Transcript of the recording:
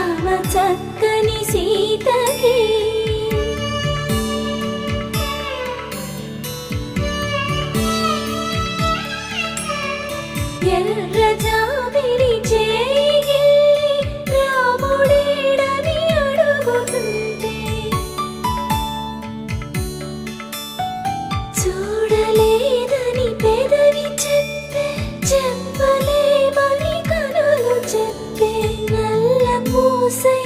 రామ చక్కని సీతకి ఎర్ర జాబిలి చేయి రాముడేడని అడుగుతుంటే చూడలేదని పెదవి చెప్పే చెప్పలేమని కనులు చెప్పే నల్ల పూసై